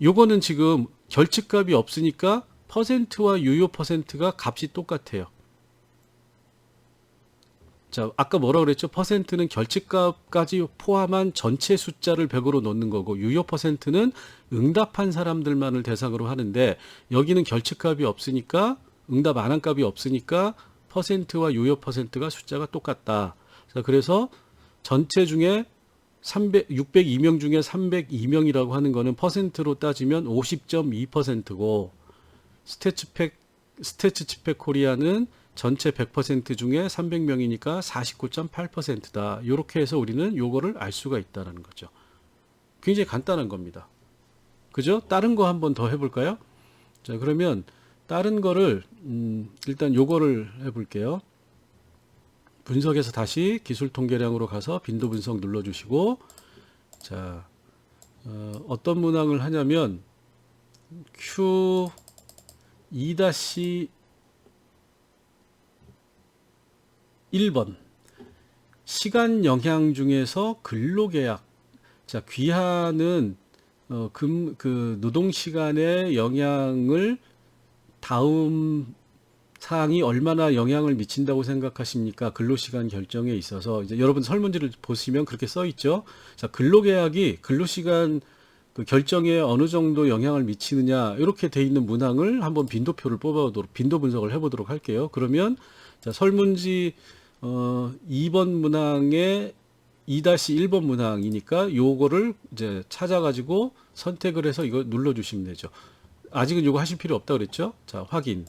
요거는 지금 결측값이 없으니까 퍼센트와 유효 퍼센트가 값이 똑같아요. 자, 아까 뭐라 그랬죠? 퍼센트는 결측값까지 포함한 전체 숫자를 100으로 놓는 거고 유효 퍼센트는 응답한 사람들만을 대상으로 하는데 여기는 결측값이 없으니까 응답 안 한 값이 없으니까 퍼센트와 유효 퍼센트가 숫자가 똑같다. 자, 그래서 전체 중에 602명 중에 302명이라고 하는 거는 퍼센트로 따지면 50.2%고 스태츠칩팩 코리아는 전체 100% 중에 300명이니까 49.8%다. 이렇게 해서 우리는 요거를 알 수가 있다는 거죠. 굉장히 간단한 겁니다. 그죠? 다른 거 한번 더 해볼까요? 자, 그러면 다른 거를 일단 요거를 해볼게요. 분석에서 다시 기술 통계량으로 가서 빈도 분석 눌러주시고 자, 어떤 문항을 하냐면 Q2-1번 시간 영향 중에서 근로계약. 자, 귀하는 그 노동 시간의 영향을 다음 사항이 얼마나 영향을 미친다고 생각하십니까? 근로시간 결정에 있어서 이제 여러분 설문지를 보시면 그렇게 써 있죠. 자, 근로계약이 근로시간 그 결정에 어느 정도 영향을 미치느냐 이렇게 돼 있는 문항을 한번 빈도표를 뽑아보도록 빈도 분석을 해보도록 할게요. 그러면 자, 설문지 2번 문항에 2-1번 문항이니까 요거를 이제 찾아가지고 선택을 해서 이거 눌러주시면 되죠. 아직은 요거 하실 필요 없다 그랬죠? 자, 확인.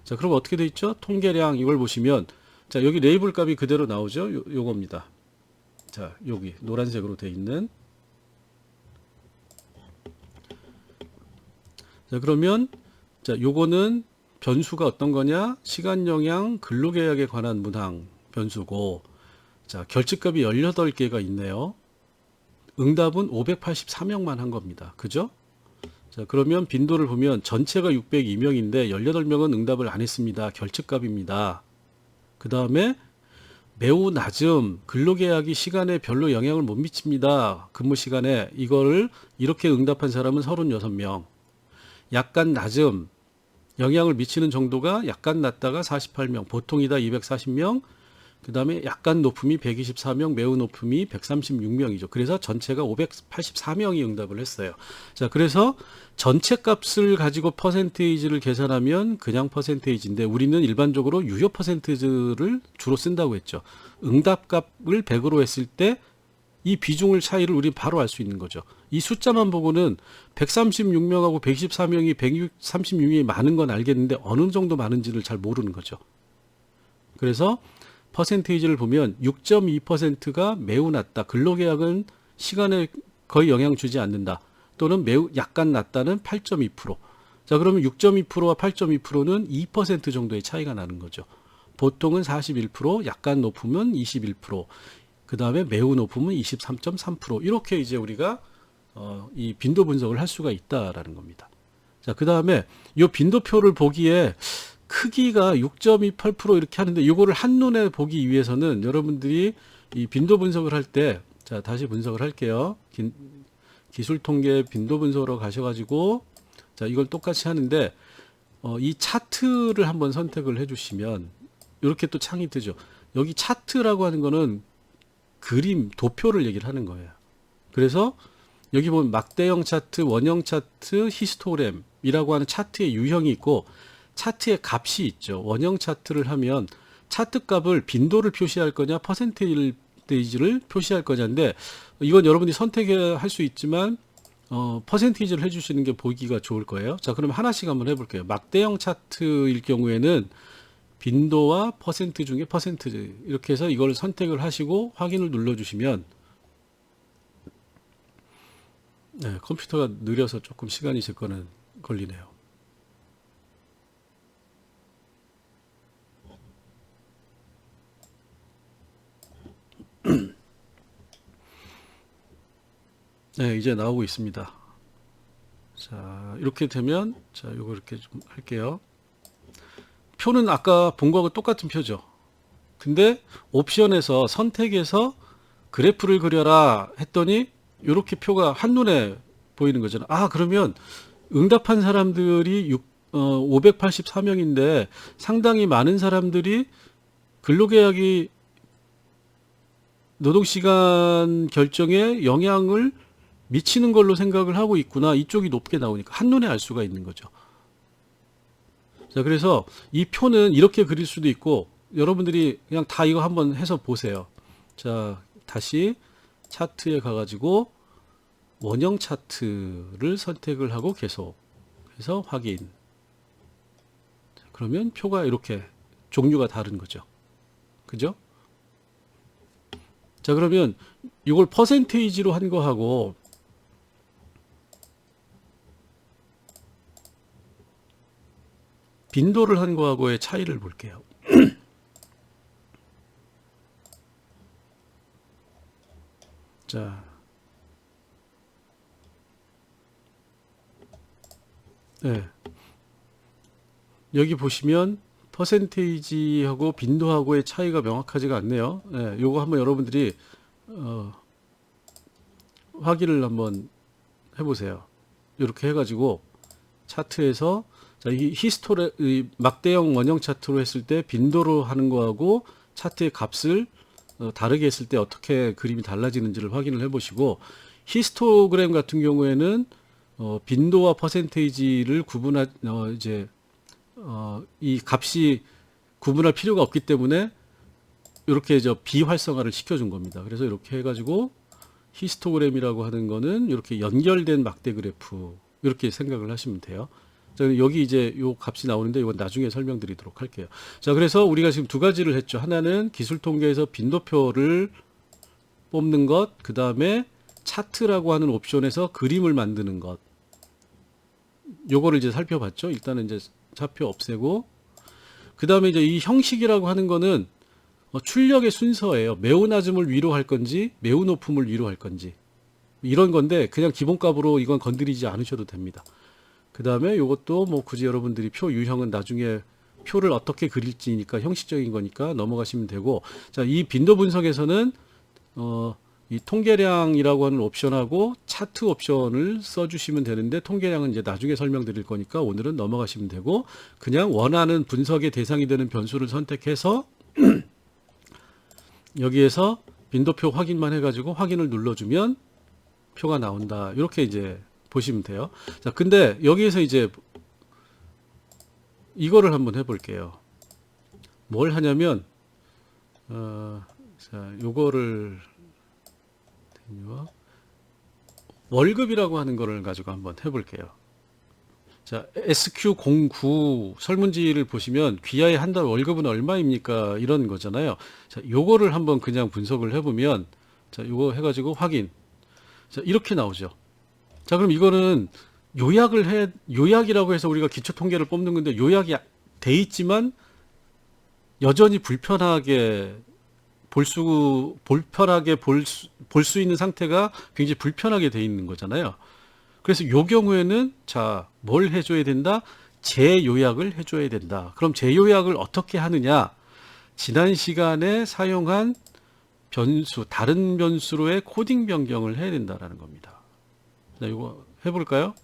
자, 그럼 어떻게 돼 있죠? 통계량 이걸 보시면 자, 여기 레이블 값이 그대로 나오죠? 요겁니다. 자, 여기 노란색으로 돼 있는. 자, 그러면 자, 요거는 변수가 어떤 거냐? 시간 영향 근로계약에 관한 문항 변수고 자, 결측값이 18개가 있네요. 응답은 584명만 한 겁니다. 그죠? 자, 그러면 빈도를 보면 전체가 602명인데 18명은 응답을 안 했습니다. 결측값입니다. 그 다음에 매우 낮음, 근로계약이 시간에 별로 영향을 못 미칩니다. 근무 시간에 이거를 이렇게 응답한 사람은 36명. 약간 낮음, 영향을 미치는 정도가 약간 낮다가 48명, 보통이다 240명, 그 다음에 약간 높음이 124명, 매우 높음이 136명이죠. 그래서 전체가 584명이 응답을 했어요. 자, 그래서 전체 값을 가지고 퍼센테이지를 계산하면 그냥 퍼센테이지인데 우리는 일반적으로 유효 퍼센테이지를 주로 쓴다고 했죠. 응답 값을 100으로 했을 때 이 비중을 차이를 우리 바로 알 수 있는 거죠. 이 숫자만 보고는 136명하고 124명이 136명이 많은 건 알겠는데 어느 정도 많은지를 잘 모르는 거죠. 그래서 퍼센테이지를 보면 6.2%가 매우 낮다. 근로계약은 시간에 거의 영향 주지 않는다. 또는 매우 약간 낮다는 8.2%. 자, 그러면 6.2%와 8.2%는 2% 정도의 차이가 나는 거죠. 보통은 41%, 약간 높으면 21%, 그 다음에 매우 높으면 23.3%. 이렇게 이제 우리가 이 빈도 분석을 할 수가 있다라는 겁니다. 자, 그 다음에 이 빈도표를 보기에 크기가 6.28% 이렇게 하는데 이거를 한눈에 보기 위해서는 여러분들이 이 빈도 분석을 할 때 자, 다시 분석을 할게요. 기술 통계 빈도 분석으로 가셔가지고 자, 이걸 똑같이 하는데 이 차트를 한번 선택을 해주시면 이렇게 또 창이 뜨죠. 여기 차트라고 하는 거는 그림, 도표를 얘기를 하는 거예요. 그래서 여기 보면 막대형 차트, 원형 차트, 히스토그램이라고 하는 차트의 유형이 있고 차트의 값이 있죠. 원형 차트를 하면 차트 값을 빈도를 표시할 거냐, 퍼센테이지를 표시할 거냐인데 이건 여러분이 선택할 수 있지만 퍼센테이지를 해주시는 게 보기가 좋을 거예요. 자, 그럼 하나씩 한번 해볼게요. 막대형 차트일 경우에는 빈도와 퍼센트 중에 퍼센트 이렇게 해서 이걸 선택을 하시고 확인을 눌러주시면 네, 컴퓨터가 느려서 조금 시간이 제 거는 걸리네요. 네, 이제 나오고 있습니다. 자, 이렇게 되면 자, 요거 이렇게 좀 할게요. 표는 아까 본 거하고 똑같은 표죠. 근데 옵션에서 선택해서 그래프를 그려라 했더니 이렇게 표가 한눈에 보이는 거잖아요. 아, 그러면 응답한 사람들이 584명인데 상당히 많은 사람들이 근로계약이 노동시간 결정에 영향을 미치는 걸로 생각을 하고 있구나. 이쪽이 높게 나오니까 한눈에 알 수가 있는 거죠. 자, 그래서 이 표는 이렇게 그릴 수도 있고 여러분들이 그냥 다 이거 한번 해서 보세요. 자, 다시 차트에 가가지고 원형 차트를 선택을 하고 계속 해서 확인. 자, 그러면 표가 이렇게 종류가 다른 거죠. 그죠? 자, 그러면 이걸 퍼센테이지로 한 거하고 빈도를 한 거하고의 차이를 볼게요. 자, 네. 여기 보시면 퍼센테이지하고 빈도하고의 차이가 명확하지가 않네요. 네, 요거 한번 여러분들이 확인을 한번 해보세요. 이렇게 해가지고 차트에서 자, 이 막대형 원형 차트로 했을 때 빈도로 하는 거하고 차트의 값을 다르게 했을 때 어떻게 그림이 달라지는지를 확인을 해보시고 히스토그램 같은 경우에는 빈도와 퍼센테이지를 이 값이 구분할 필요가 없기 때문에 이렇게 비활성화를 시켜준 겁니다. 그래서 이렇게 해가지고 히스토그램이라고 하는 거는 이렇게 연결된 막대 그래프 이렇게 생각을 하시면 돼요. 자, 여기 이제 요 값이 나오는데 이건 나중에 설명드리도록 할게요. 자, 그래서 우리가 지금 두 가지를 했죠. 하나는 기술 통계에서 빈도표를 뽑는 것, 그 다음에 차트라고 하는 옵션에서 그림을 만드는 것. 요거를 이제 살펴봤죠. 일단은 이제 차표 없애고, 그 다음에 이제 이 형식이라고 하는 거는 출력의 순서예요. 매우 낮음을 위로 할 건지, 매우 높음을 위로 할 건지. 이런 건데, 그냥 기본값으로 이건 건드리지 않으셔도 됩니다. 그 다음에 이것도 뭐 굳이 여러분들이 표 유형은 나중에 표를 어떻게 그릴지니까 형식적인 거니까 넘어가시면 되고, 자, 이 빈도 분석에서는 이 통계량이라고 하는 옵션하고 차트 옵션을 써주시면 되는데 통계량은 이제 나중에 설명드릴 거니까 오늘은 넘어가시면 되고 그냥 원하는 분석의 대상이 되는 변수를 선택해서 여기에서 빈도표 확인만 해가지고 확인을 눌러주면 표가 나온다. 이렇게 이제 보시면 돼요. 자, 근데 여기에서 이제 이거를 한번 해볼게요. 뭘 하냐면, 자, 요거를, 월급이라고 하는 거를 가지고 한번 해볼게요. 자, SQ09 설문지를 보시면 귀하의 한 달 월급은 얼마입니까? 이런 거잖아요. 자, 요거를 한번 그냥 분석을 해보면, 자, 요거 해가지고 확인. 자, 이렇게 나오죠. 자, 그럼 이거는 요약이라고 해서 우리가 기초 통계를 뽑는 건데 요약이 돼 있지만 여전히 불편하게 볼 수 있는 상태가 굉장히 불편하게 돼 있는 거잖아요. 그래서 요 경우에는 자, 뭘 해줘야 된다? 재요약을 해줘야 된다. 그럼 재요약을 어떻게 하느냐? 지난 시간에 사용한 변수, 다른 변수로의 코딩 변경을 해야 된다라는 겁니다. 자, 이거 해볼까요?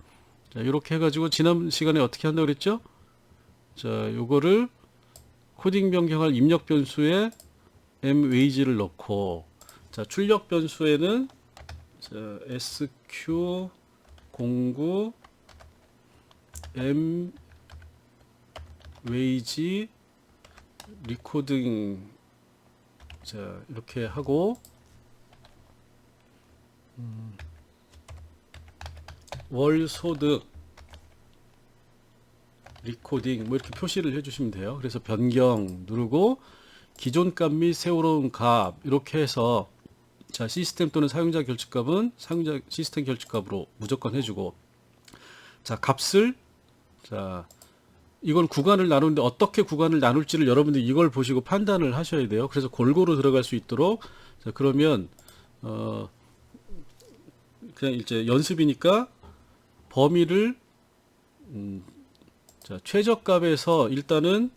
자, 이렇게 해가지고 지난 시간에 어떻게 한다고 그랬죠? 자, 요거를 코딩 변경할 입력 변수에 m 웨이지를 넣고, 자, 출력 변수에는 자, sq 09 m 웨이지 리코딩, 자, 이렇게 하고, 월 소득 리코딩 뭐 이렇게 표시를 해주시면 돼요. 그래서 변경 누르고 기존 값 및 새로운 값 이렇게 해서, 자, 시스템 또는 사용자 결집값은 사용자 시스템 결집값으로 무조건 해주고, 자, 값을, 자, 이걸 구간을 나누는데 어떻게 구간을 나눌지를 여러분들 이걸 보시고 판단을 하셔야 돼요. 그래서 골고루 들어갈 수 있도록. 자, 그러면 그냥 이제 연습이니까 범위를 자, 최저값에서 일단은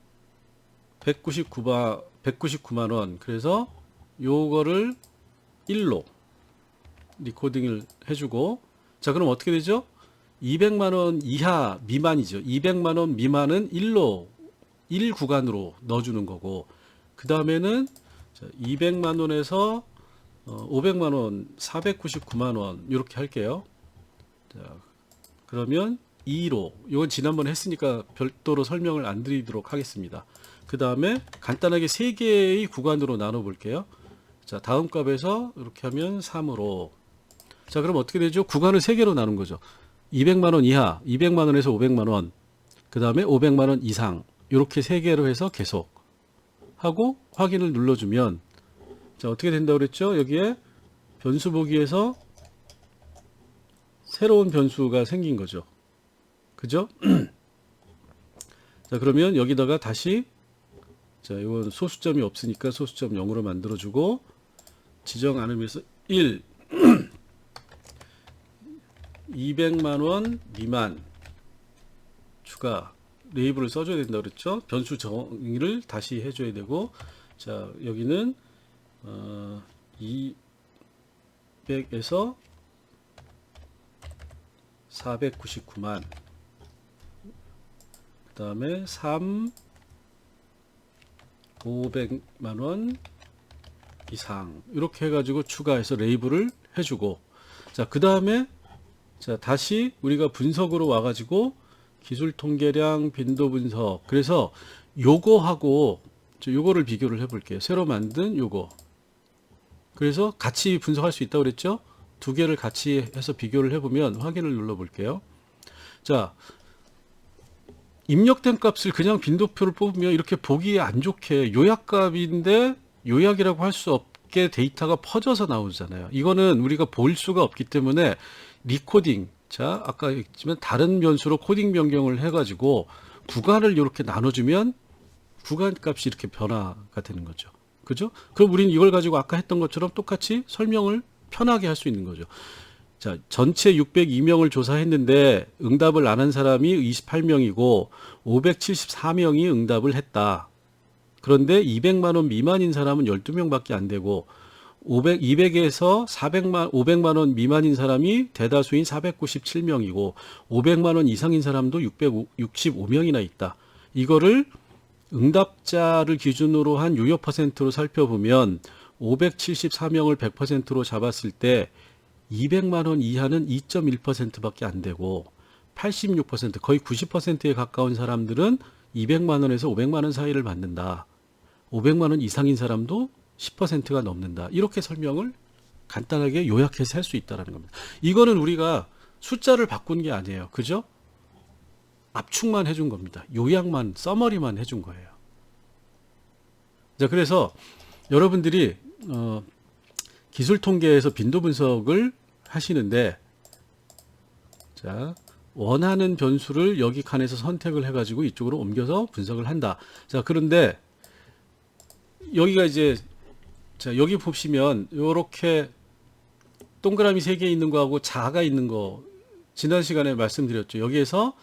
199만 원. 그래서 요거를 1로 리코딩을 해주고, 자, 그럼 어떻게 되죠? 200만 원 이하 미만이죠. 200만 원 미만은 1로 1 구간으로 넣어주는 거고, 그 다음에는 200만 원에서 500만 원, 499만 원 이렇게 할게요. 자, 그러면 2로, 이건 지난번에 했으니까 별도로 설명을 안 드리도록 하겠습니다. 그 다음에 간단하게 3개의 구간으로 나눠 볼게요. 자, 다음 값에서 이렇게 하면 3으로. 자, 그럼 어떻게 되죠? 구간을 3개로 나눈 거죠. 200만 원 이하, 200만 원에서 500만 원, 그 다음에 500만 원 이상, 이렇게 3개로 해서 계속 하고 확인을 눌러주면, 자, 어떻게 된다고 그랬죠? 여기에 변수 보기에서 새로운 변수가 생긴 거죠. 그죠? 자, 그러면 여기다가 다시, 자, 이건 소수점이 없으니까 소수점 0으로 만들어주고, 지정 않으면서 1, 200만 원 미만 추가 레이블을 써줘야 된다 그랬죠. 변수 정의를 다시 해줘야 되고, 자, 여기는 200에서 499만, 그 다음에 3 500만 원 이상 이렇게 해가지고 추가해서 레이블을 해주고, 자, 그 다음에, 자, 다시 우리가 분석으로 와가지고 기술 통계량 빈도 분석, 그래서 요거하고 요거를 비교를 해볼게요. 새로 만든 요거, 그래서 같이 분석할 수 있다고 그랬죠. 두 개를 같이 해서 비교를 해보면 확인을 눌러 볼게요. 자, 입력된 값을 그냥 빈도표를 뽑으면 이렇게 보기 안 좋게 요약값인데 요약이라고 할 수 없게 데이터가 퍼져서 나오잖아요. 이거는 우리가 볼 수가 없기 때문에 리코딩, 자, 아까 했지만 다른 변수로 코딩 변경을 해가지고 구간을 이렇게 나눠주면 구간 값이 이렇게 변화가 되는 거죠. 그죠? 그럼 우리는 이걸 가지고 아까 했던 것처럼 똑같이 설명을 편하게 할 수 있는 거죠. 자, 전체 602명을 조사했는데 응답을 안 한 사람이 28명이고 574명이 응답을 했다. 그런데 200만 원 미만인 사람은 12명밖에 안 되고 200에서 500만 원 미만인 사람이 대다수인 497명이고 500만 원 이상인 사람도 665명이나 있다. 이거를 응답자를 기준으로 한 유효 퍼센트로 살펴보면 574명을 100%로 잡았을 때 200만 원 이하는 2.1%밖에 안 되고 86%, 거의 90%에 가까운 사람들은 200만 원에서 500만 원 사이를 받는다. 500만 원 이상인 사람도 10%가 넘는다. 이렇게 설명을 간단하게 요약해서 할 수 있다는 겁니다. 이거는 우리가 숫자를 바꾼 게 아니에요. 그죠? 압축만 해준 겁니다. 요약만, 서머리만 해준 거예요. 자, 그래서 여러분들이 기술 통계에서 빈도 분석을 하시는데, 자, 원하는 변수를 여기 칸에서 선택을 해가지고 이쪽으로 옮겨서 분석을 한다. 자, 그런데 여기가 이제, 자, 여기 보시면 이렇게 동그라미 3개 있는 거하고 자가 있는 거 지난 시간에 말씀드렸죠. 여기에서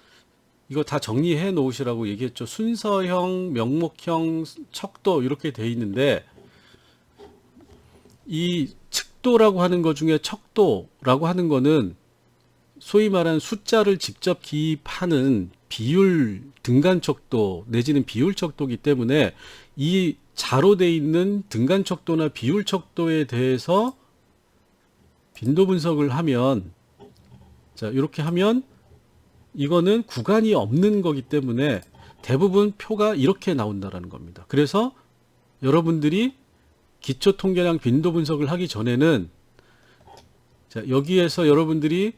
이거 다 정리해 놓으시라고 얘기했죠. 순서형, 명목형, 척도 이렇게 돼 있는데 이 측도라고 하는 것 중에 척도라고 하는 거는 소위 말하는 숫자를 직접 기입하는 비율 등간 척도 내지는 비율 척도이기 때문에 이 자로 돼 있는 등간 척도나 비율 척도에 대해서 빈도 분석을 하면, 자, 이렇게 하면 이거는 구간이 없는 거기 때문에 대부분 표가 이렇게 나온다라는 겁니다. 그래서 여러분들이 기초 통계량 빈도 분석을 하기 전에는, 자, 여기에서 여러분들이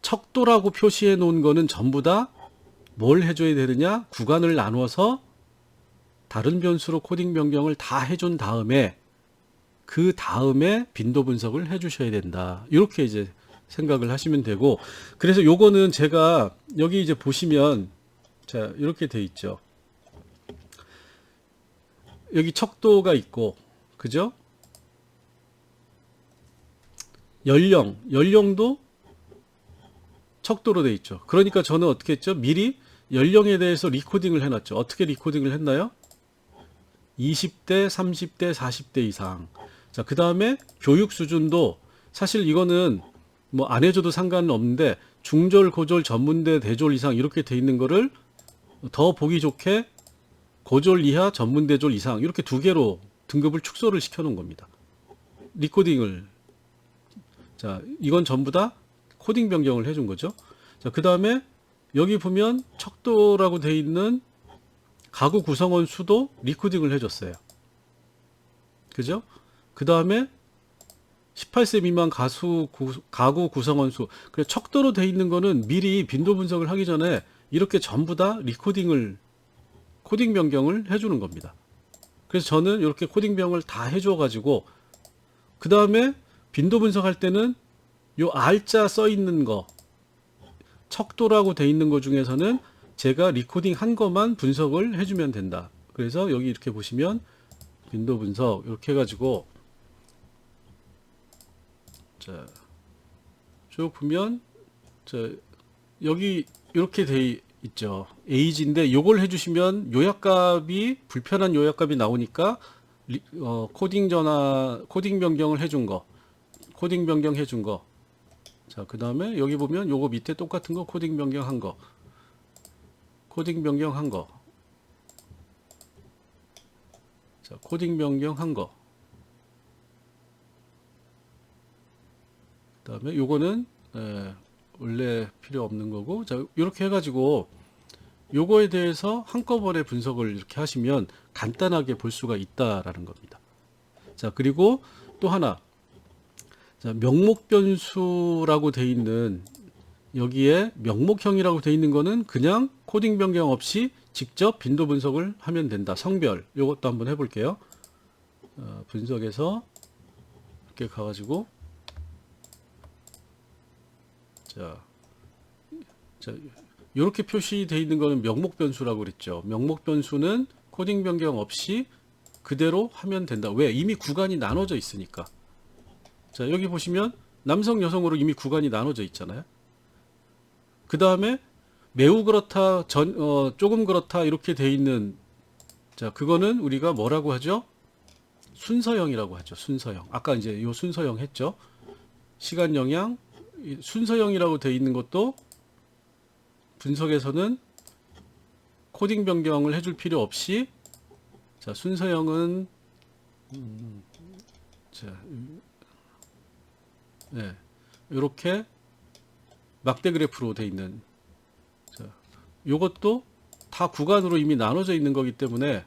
척도라고 표시해 놓은 거는 전부 다 뭘 해줘야 되느냐? 구간을 나누어서 다른 변수로 코딩 변경을 다 해준 다음에 그 다음에 빈도 분석을 해주셔야 된다. 이렇게 이제 생각을 하시면 되고, 그래서 요거는 제가 여기 이제 보시면, 자, 이렇게 돼 있죠. 여기 척도가 있고, 그죠? 연령도 척도로 돼 있죠. 그러니까 저는 어떻게 했죠? 미리 연령에 대해서 리코딩을 해놨죠. 어떻게 리코딩을 했나요? 20대, 30대, 40대 이상. 자, 그 다음에 교육 수준도 사실 이거는 뭐 안 해줘도 상관은 없는데 중졸, 고졸, 전문대, 대졸 이상 이렇게 돼 있는 거를 더 보기 좋게 고졸 이하, 전문대졸 이상 이렇게 두 개로 등급을 축소를 시켜 놓은 겁니다. 리코딩을. 자, 이건 전부 다 코딩 변경을 해준 거죠. 자, 그 다음에 여기 보면 척도라고 돼 있는 가구 구성원 수도 리코딩을 해줬어요. 그죠? 그 다음에 18세 미만 가구 구성원 수. 그래서 척도로 돼 있는 거는 미리 빈도 분석을 하기 전에 이렇게 전부 다 코딩 변경을 해주는 겁니다. 그래서 저는 이렇게 코딩 변경을 다 해줘가지고, 그 다음에 빈도 분석할 때는 요 R자 써 있는 거, 척도라고 돼 있는 거 중에서는 제가 리코딩 한 거만 분석을 해주면 된다. 그래서 여기 이렇게 보시면 빈도 분석 이렇게 해가지고, 자, 쭉 보면, 자, 여기 이렇게 돼 있죠. 에이지인데 요걸 해주시면 요약값이 불편한 요약값이 나오니까 코딩 변경을 해준 거, 코딩 변경 해준 거. 자, 그 다음에 여기 보면 요거 밑에 똑같은 거 코딩 변경한 거, 코딩 변경한 거. 자, 코딩 변경한 거. 그 다음에 요거는 원래 필요 없는 거고. 자, 이렇게 해가지고 요거에 대해서 한꺼번에 분석을 이렇게 하시면 간단하게 볼 수가 있다라는 겁니다. 자, 그리고 또 하나, 자, 명목 변수라고 돼 있는, 여기에 명목형이라고 돼 있는 거는 그냥 코딩 변경 없이 직접 빈도 분석을 하면 된다. 성별, 요것도 한번 해볼게요. 분석에서 이렇게 가가지고, 자, 이렇게 표시되어 있는 거는 명목 변수라고 그랬죠. 명목 변수는 코딩 변경 없이 그대로 하면 된다. 왜? 이미 구간이 나눠져 있으니까. 자, 여기 보시면 남성, 여성으로 이미 구간이 나눠져 있잖아요. 그 다음에 매우 그렇다, 조금 그렇다 이렇게 돼 있는, 자, 그거는 우리가 뭐라고 하죠? 순서형이라고 하죠. 순서형. 아까 이제 요 순서형 했죠. 시간 영향, 순서형이라고 돼 있는 것도 분석에서는 코딩 변경을 해줄 필요 없이, 자, 순서형은 자, 네, 이렇게 막대 그래프로 돼 있는, 자, 요것도 다 구간으로 이미 나눠져 있는 거기 때문에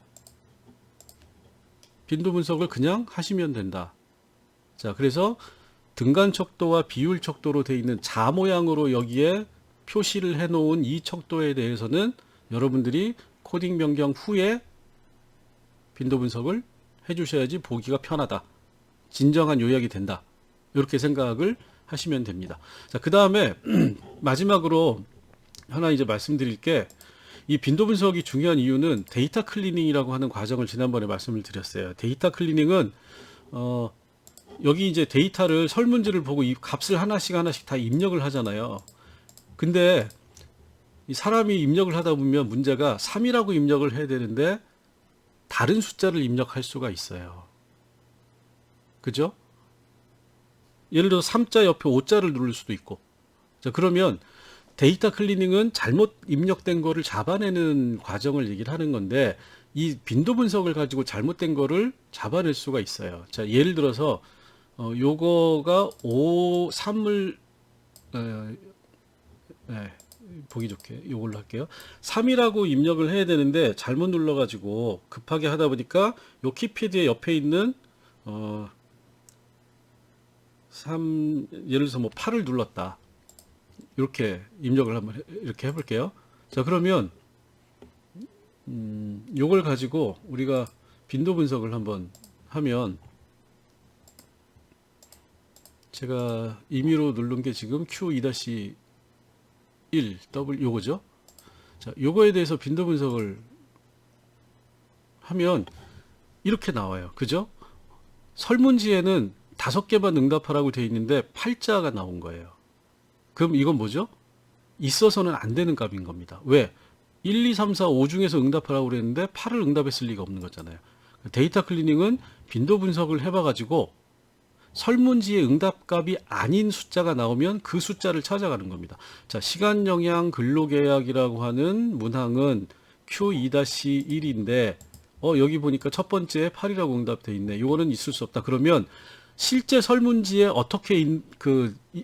빈도 분석을 그냥 하시면 된다. 자, 그래서 등간 척도와 비율 척도로 돼 있는 자 모양으로 여기에 표시를 해 놓은 이 척도에 대해서는 여러분들이 코딩 변경 후에 빈도 분석을 해 주셔야지 보기가 편하다. 진정한 요약이 된다. 이렇게 생각을 하시면 됩니다. 자, 그 다음에 마지막으로 하나 이제 말씀드릴 게, 이 빈도 분석이 중요한 이유는 데이터 클리닝이라고 하는 과정을 지난번에 말씀을 드렸어요. 데이터 클리닝은 여기 이제 데이터를 설문지를 보고 이 값을 하나씩 다 입력을 하잖아요. 근데 이 사람이 입력을 하다 보면 문제가 3이라고 입력을 해야 되는데 다른 숫자를 입력할 수가 있어요. 그죠? 예를 들어 3자 옆에 5자를 누를 수도 있고. 자, 그러면 데이터 클리닝은 잘못 입력된 거를 잡아내는 과정을 얘기를 하는 건데, 이 빈도 분석을 가지고 잘못된 거를 잡아낼 수가 있어요. 자, 예를 들어서 요거가 3을 보기 좋게 요걸로 할게요. 3이라고 입력을 해야 되는데 잘못 눌러가지고 급하게 하다 보니까 요 키패드의 옆에 있는 예를 들어서 뭐 8을 눌렀다. 이렇게 입력을 한번 이렇게 해볼게요. 자, 그러면 요걸 가지고 우리가 빈도 분석을 한번 하면, 제가 임의로 누른 게 지금 Q2-1 W 요거죠. 자, 요거에 대해서 빈도 분석을 하면 이렇게 나와요. 그죠? 설문지에는 5개만 응답하라고 되어 있는데 8자가 나온 거예요. 그럼 이건 뭐죠? 있어서는 안 되는 값인 겁니다. 왜? 1, 2, 3, 4, 5 중에서 응답하라고 그랬는데 8을 응답했을 리가 없는 거잖아요. 데이터 클리닝은 빈도 분석을 해봐가지고 설문지의 응답값이 아닌 숫자가 나오면 그 숫자를 찾아가는 겁니다. 자, 시간 영향 근로계약이라고 하는 문항은 Q2-1인데 여기 보니까 첫 번째 8이라고 응답되어 있네. 이거는 있을 수 없다. 그러면 실제 설문지에 어떻게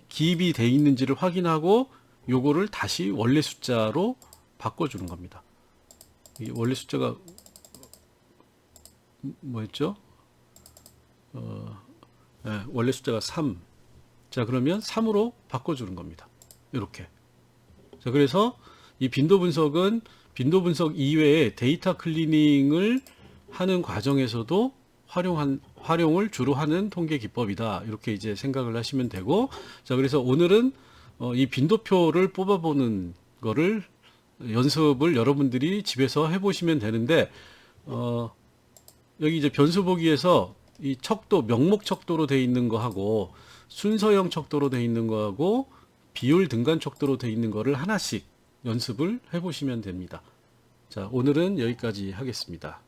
기입이 돼 있는지를 확인하고 요거를 다시 원래 숫자로 바꿔주는 겁니다. 이 원래 숫자가 뭐였죠? 원래 숫자가 3. 자, 그러면 3으로 바꿔주는 겁니다. 이렇게. 자, 그래서 이 빈도 분석은 빈도 분석 이외에 데이터 클리닝을 하는 과정에서도 활용을 주로 하는 통계 기법이다. 이렇게 이제 생각을 하시면 되고, 자, 그래서 오늘은 이 빈도표를 뽑아보는 거를 연습을 여러분들이 집에서 해보시면 되는데, 여기 이제 변수 보기에서 이 척도, 명목 척도로 되어 있는 거하고 순서형 척도로 되어 있는 거하고 비율 등간 척도로 되어 있는 거를 하나씩 연습을 해보시면 됩니다. 자, 오늘은 여기까지 하겠습니다.